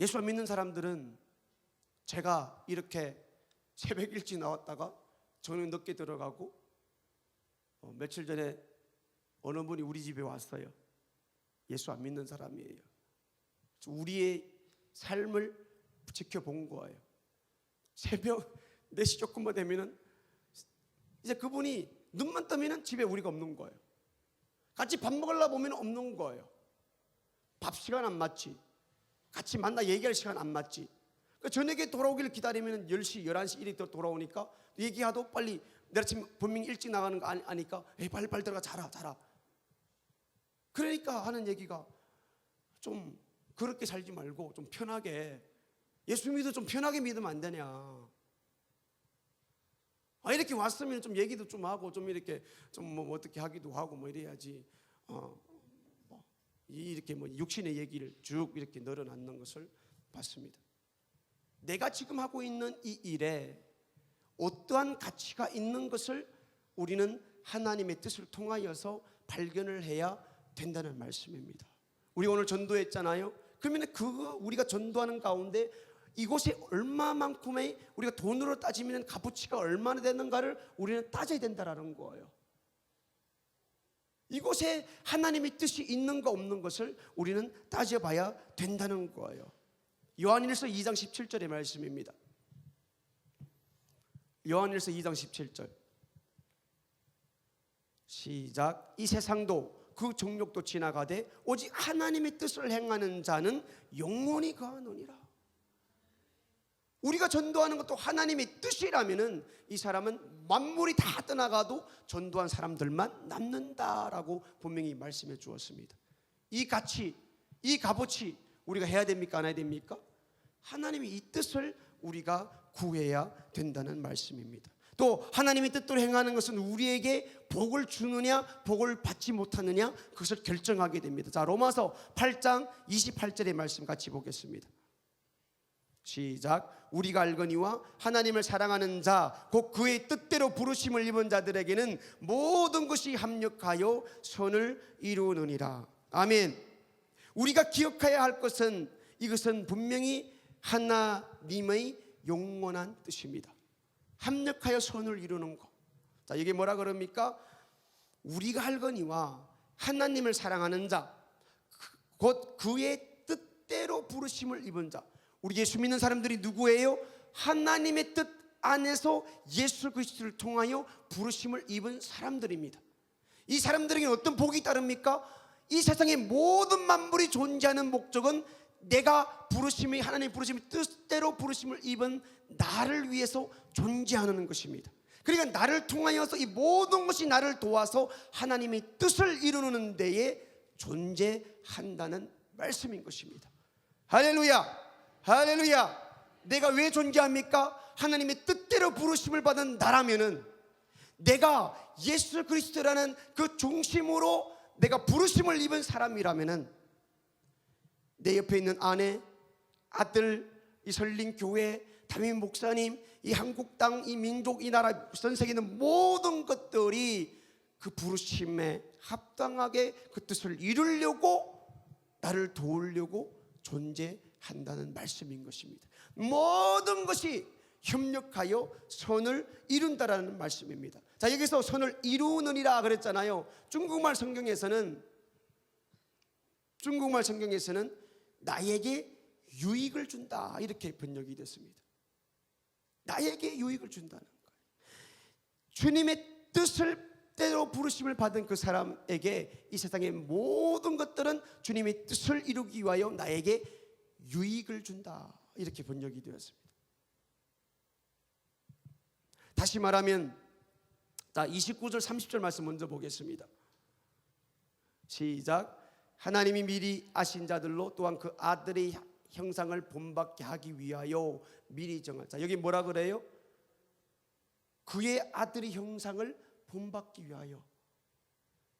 [SPEAKER 1] 예수 안 믿는 사람들은 제가 이렇게 새벽 일찍 나왔다가 저녁 늦게 들어가고 며칠 전에 어느 분이 우리 집에 왔어요. 예수 안 믿는 사람이에요. 우리의 삶을 지켜본 거예요. 새벽 4시 조금만 되면은 이제 그분이 눈만 뜨면은 집에 우리가 없는 거예요. 같이 밥 먹으려고 보면 없는 거예요. 밥 시간 안 맞지. 같이 만나 얘기할 시간 안 맞지. 저녁에 돌아오기를 기다리면 10시, 11시 이렇게 돌아오니까 얘기하도 빨리 내가 지금 분명히 일찍 나가는 거 아니까 빨리 들어가 자라. 그러니까 하는 얘기가 좀 그렇게 살지 말고 좀 편하게 예수 믿어 좀 편하게 믿으면 안 되냐. 이렇게 왔으면 좀 얘기도 좀 하고 좀 이렇게 좀 뭐 어떻게 하기도 하고 뭐 이래야지. 이렇게 뭐 육신의 얘기를 쭉 이렇게 늘어놓는 것을 봤습니다. 내가 지금 하고 있는 이 일에 어떠한 가치가 있는 것을 우리는 하나님의 뜻을 통하여서 발견을 해야 된다는 말씀입니다. 우리 오늘 전도했잖아요. 그러면 우리가 전도하는 가운데 이곳에 얼마만큼의 우리가 돈으로 따지면 값어치가 얼마나 되는가를 우리는 따져야 된다는 거예요. 이곳에 하나님의 뜻이 있는가 없는 것을 우리는 따져봐야 된다는 거예요. 요한일서 2장 17절의 말씀입니다. 요한일서 2장 17절 시작. 이 세상도 그 정욕도 지나가되 오직 하나님의 뜻을 행하는 자는 영원히 거하느니라. 우리가 전도하는 것도 하나님의 뜻이라면은 이 사람은 만물이 다 떠나가도 전도한 사람들만 남는다라고 분명히 말씀해 주었습니다. 이 가치, 이 값어치 우리가 해야 됩니까? 안 해야 됩니까? 하나님의 이 뜻을 우리가 구해야 된다는 말씀입니다. 또 하나님의 뜻대로 행하는 것은 우리에게 복을 주느냐 복을 받지 못하느냐 그것을 결정하게 됩니다. 자, 로마서 8장 28절의 말씀 같이 보겠습니다. 시작. 우리가 알거니와 하나님을 사랑하는 자 곧 그의 뜻대로 부르심을 입은 자들에게는 모든 것이 합력하여 선을 이루느니라. 아멘. 우리가 기억해야 할 것은 이것은 분명히 하나님의 영원한 뜻입니다. 합력하여 선을 이루는 것. 자, 이게 뭐라 그럽니까? 우리가 알거니와 하나님을 사랑하는 자 곧 그의 뜻대로 부르심을 입은 자. 우리 예수 믿는 사람들이 누구예요? 하나님의 뜻 안에서 예수 그리스도를 통하여 부르심을 입은 사람들입니다. 이 사람들에게 어떤 복이 따릅니까? 이 세상의 모든 만물이 존재하는 목적은 내가 부르심이 하나님의 부르심이 뜻대로 부르심을 입은 나를 위해서 존재하는 것입니다. 그러니까 나를 통하여서 이 모든 것이 나를 도와서 하나님의 뜻을 이루는 데에 존재한다는 말씀인 것입니다. 할렐루야. 할렐루야. 내가 왜 존재합니까? 하나님의 뜻대로 부르심을 받은 나라면은 내가 예수 그리스도라는 그 중심으로 내가 부르심을 입은 사람이라면은 내 옆에 있는 아내, 아들, 이 설린교회, 담임 목사님, 이 한국 땅, 이 민족, 이 나라, 전 세계에 있는 모든 것들이 그 부르심에 합당하게 그 뜻을 이루려고 나를 도우려고 존재한다는 말씀인 것입니다. 모든 것이 협력하여 선을 이룬다라는 말씀입니다. 자, 여기서 선을 이루느니라 그랬잖아요. 중국말 성경에서는 나에게 유익을 준다 이렇게 번역이 됐습니다. 나에게 유익을 준다는 거예요. 주님의 뜻을 때로 부르심을 받은 그 사람에게 이 세상의 모든 것들은 주님의 뜻을 이루기 위하여 나에게 유익을 준다 이렇게 번역이 되었습니다. 다시 말하면, 자, 29절 30절 말씀 먼저 보겠습니다. 시작. 하나님이 미리 아신 자들로 또한 그 아들의 형상을 본받게 하기 위하여 미리 정한. 자, 여기 뭐라 그래요? 그의 아들의 형상을 본받기 위하여,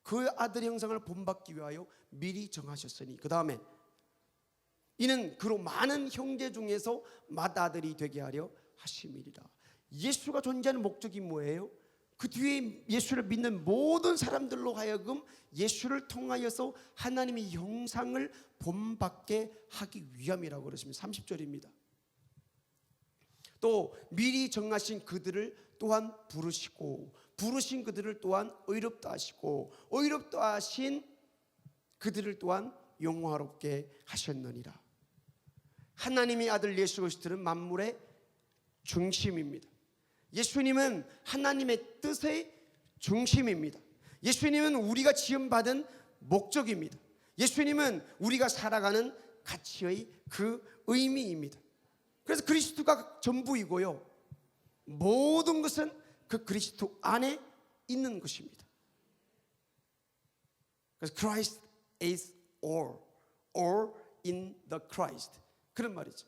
[SPEAKER 1] 그 아들의 형상을 본받기 위하여 미리 정하셨으니, 그 다음에 이는 그로 많은 형제 중에서 맏아들이 되게 하려 하심이리라. 예수가 존재하는 목적이 뭐예요? 그 뒤에 예수를 믿는 모든 사람들로 하여금 예수를 통하여서 하나님의 형상을 본받게 하기 위함이라고 그러십니다. 30절입니다. 또 미리 정하신 그들을 또한 부르시고 부르신 그들을 또한 의롭다 하시고 의롭다 하신 그들을 또한 영화롭게 하셨느니라. 하나님의 아들 예수 그리스도는 만물의 중심입니다. 예수님은 하나님의 뜻의 중심입니다. 예수님은 우리가 지음받은 목적입니다. 예수님은 우리가 살아가는 가치의 그 의미입니다. 그래서 그리스도가 전부이고요, 모든 것은 그 그리스도 안에 있는 것입니다. 그래서 Christ is all in the Christ, 그런 말이죠.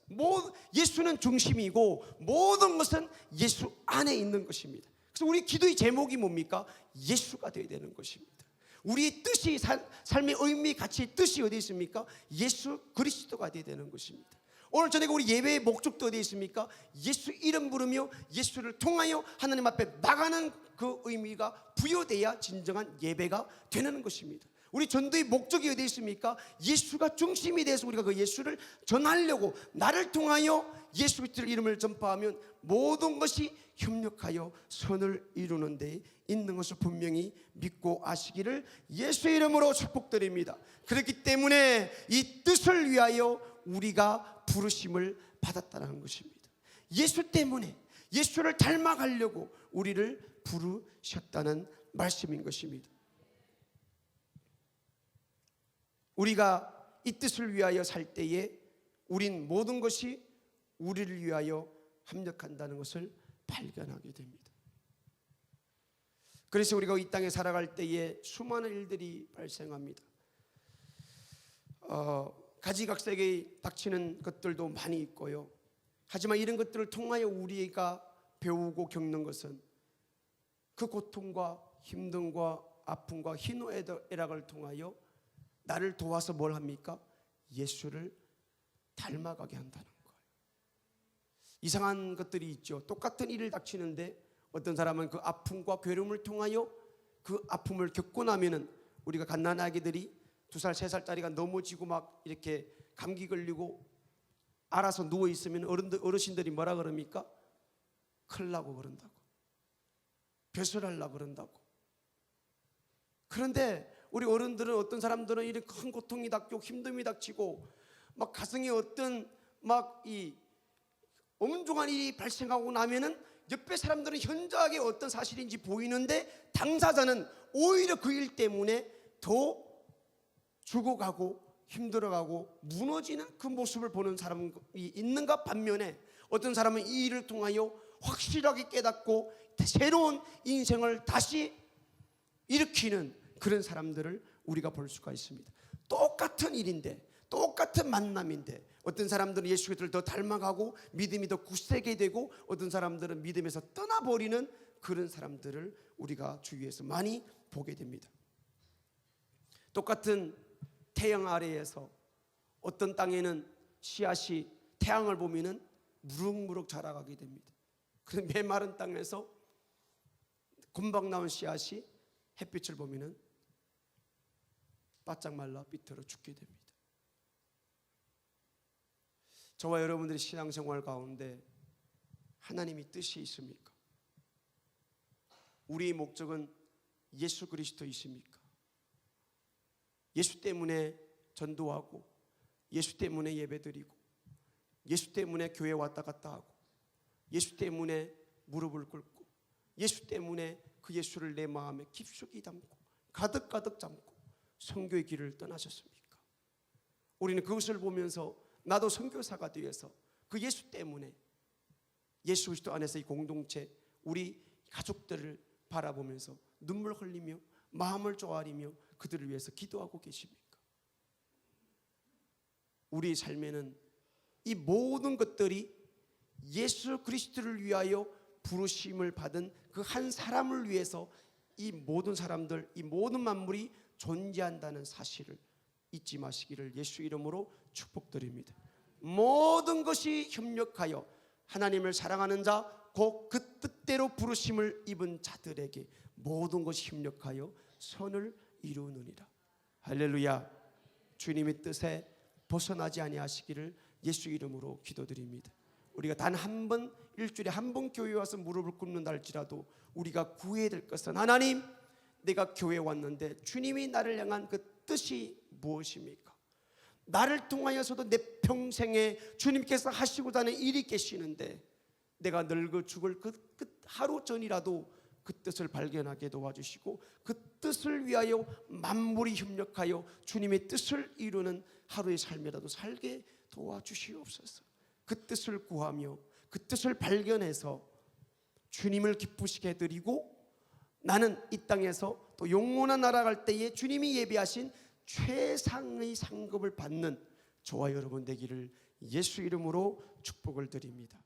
[SPEAKER 1] 예수는 중심이고 모든 것은 예수 안에 있는 것입니다. 그래서 우리 기도의 제목이 뭡니까? 예수가 되어야 되는 것입니다. 우리의 뜻이, 삶의 의미, 가치의 뜻이 어디 있습니까? 예수 그리스도가 되어야 되는 것입니다. 오늘 저녁에 우리 예배의 목적도 어디 있습니까? 예수 이름 부르며 예수를 통하여 하나님 앞에 나가는 그 의미가 부여돼야 진정한 예배가 되는 것입니다. 우리 전도의 목적이 어디 있습니까? 예수가 중심이 돼서 우리가 그 예수를 전하려고, 나를 통하여 예수 그리스도의 이름을 전파하면 모든 것이 협력하여 선을 이루는 데 있는 것을 분명히 믿고 아시기를 예수의 이름으로 축복드립니다. 그렇기 때문에 이 뜻을 위하여 우리가 부르심을 받았다는 것입니다. 예수 때문에, 예수를 닮아가려고 우리를 부르셨다는 말씀인 것입니다. 우리가 이 뜻을 위하여 살 때에 우린 모든 것이 우리를 위하여 합력한다는 것을 발견하게 됩니다. 그래서 우리가 이 땅에 살아갈 때에 수많은 일들이 발생합니다. 가지각색에 닥치는 것들도 많이 있고요. 하지만 이런 것들을 통하여 우리가 배우고 겪는 것은 그 고통과 힘듦과 아픔과 희노애락을 통하여 나를 도와서 뭘 합니까? 예수를 닮아가게 한다는 거예요. 이상한 것들이 있죠. 똑같은 일을 닥치는데 어떤 사람은 그 아픔과 괴로움을 통하여 그 아픔을 겪고 나면은 우리가 갓난 아기들이 2살, 3살짜리가 넘어지고 막 이렇게 감기 걸리고 알아서 누워 있으면 어르신들이 뭐라 그럽니까? 큰일 나고 그런다고, 배설하려고 그런다고. 그런데 우리 어른들은, 어떤 사람들은 이런 큰 고통이 닥치고 힘듦이 닥치고 막 가정에 어떤 막 이 엄중한 일이 발생하고 나면은 옆에 사람들은 현저하게 어떤 사실인지 보이는데 당사자는 오히려 그 일 때문에 더 죽어가고 힘들어가고 무너지는 그 모습을 보는 사람이 있는가 반면에 어떤 사람은 이 일을 통하여 확실하게 깨닫고 새로운 인생을 다시 일으키는 그런 사람들을 우리가 볼 수가 있습니다. 똑같은 일인데, 똑같은 만남인데 어떤 사람들은 예수 그리스도를 더 닮아가고 믿음이 더 굳세게 되고 어떤 사람들은 믿음에서 떠나버리는 그런 사람들을 우리가 주위에서 많이 보게 됩니다. 똑같은 태양 아래에서 어떤 땅에는 씨앗이 태양을 보면은 무럭무럭 자라가게 됩니다. 그런데 메마른 땅에서 금방 나온 씨앗이 햇빛을 보면은 바짝 말라 비틀어 죽게 됩니다. 저와 여러분들의 신앙생활 가운데 하나님의 뜻이 있습니까? 우리의 목적은 예수 그리스도이십니까? 예수 때문에 전도하고 예수 때문에 예배드리고 예수 때문에 교회 왔다 갔다 하고 예수 때문에 무릎을 꿇고 예수 때문에 그 예수를 내 마음에 깊숙이 담고 가득가득 담고 선교의 길을 떠나셨습니까? 우리는 그것을 보면서 나도 선교사가 되어서 그 예수 때문에 예수 그리스도 안에서 이 공동체 우리 가족들을 바라보면서 눈물 흘리며 마음을 쪼아리며 그들을 위해서 기도하고 계십니까? 우리 삶에는 이 모든 것들이 예수 그리스도를 위하여 부르심을 받은 그 한 사람을 위해서 이 모든 사람들, 이 모든 만물이 존재한다는 사실을 잊지 마시기를 예수 이름으로 축복드립니다. 모든 것이 협력하여 하나님을 사랑하는 자, 곧 그 뜻대로 부르심을 입은 자들에게 모든 것이 협력하여 선을 이루느니라. 할렐루야. 주님의 뜻에 벗어나지 아니하시기를 예수 이름으로 기도드립니다. 우리가 단 한 번, 일주일에 한 번 교회에 와서 무릎을 꿇는다 할지라도 우리가 구해야 될 것은 하나님, 내가 교회에 왔는데 주님이 나를 향한 그 뜻이 무엇입니까? 나를 통하여서도 내 평생에 주님께서 하시고자 하는 일이 계시는데 내가 늙어 죽을 그 하루 전이라도 그 뜻을 발견하게 도와주시고 그 뜻을 위하여 만물이 협력하여 주님의 뜻을 이루는 하루의 삶이라도 살게 도와주시옵소서. 그 뜻을 구하며 그 뜻을 발견해서 주님을 기쁘시게 해드리고 나는 이 땅에서 또 영원한 나라 갈 때에 주님이 예비하신 최상의 상급을 받는 저와 여러분 되기를 예수 이름으로 축복을 드립니다.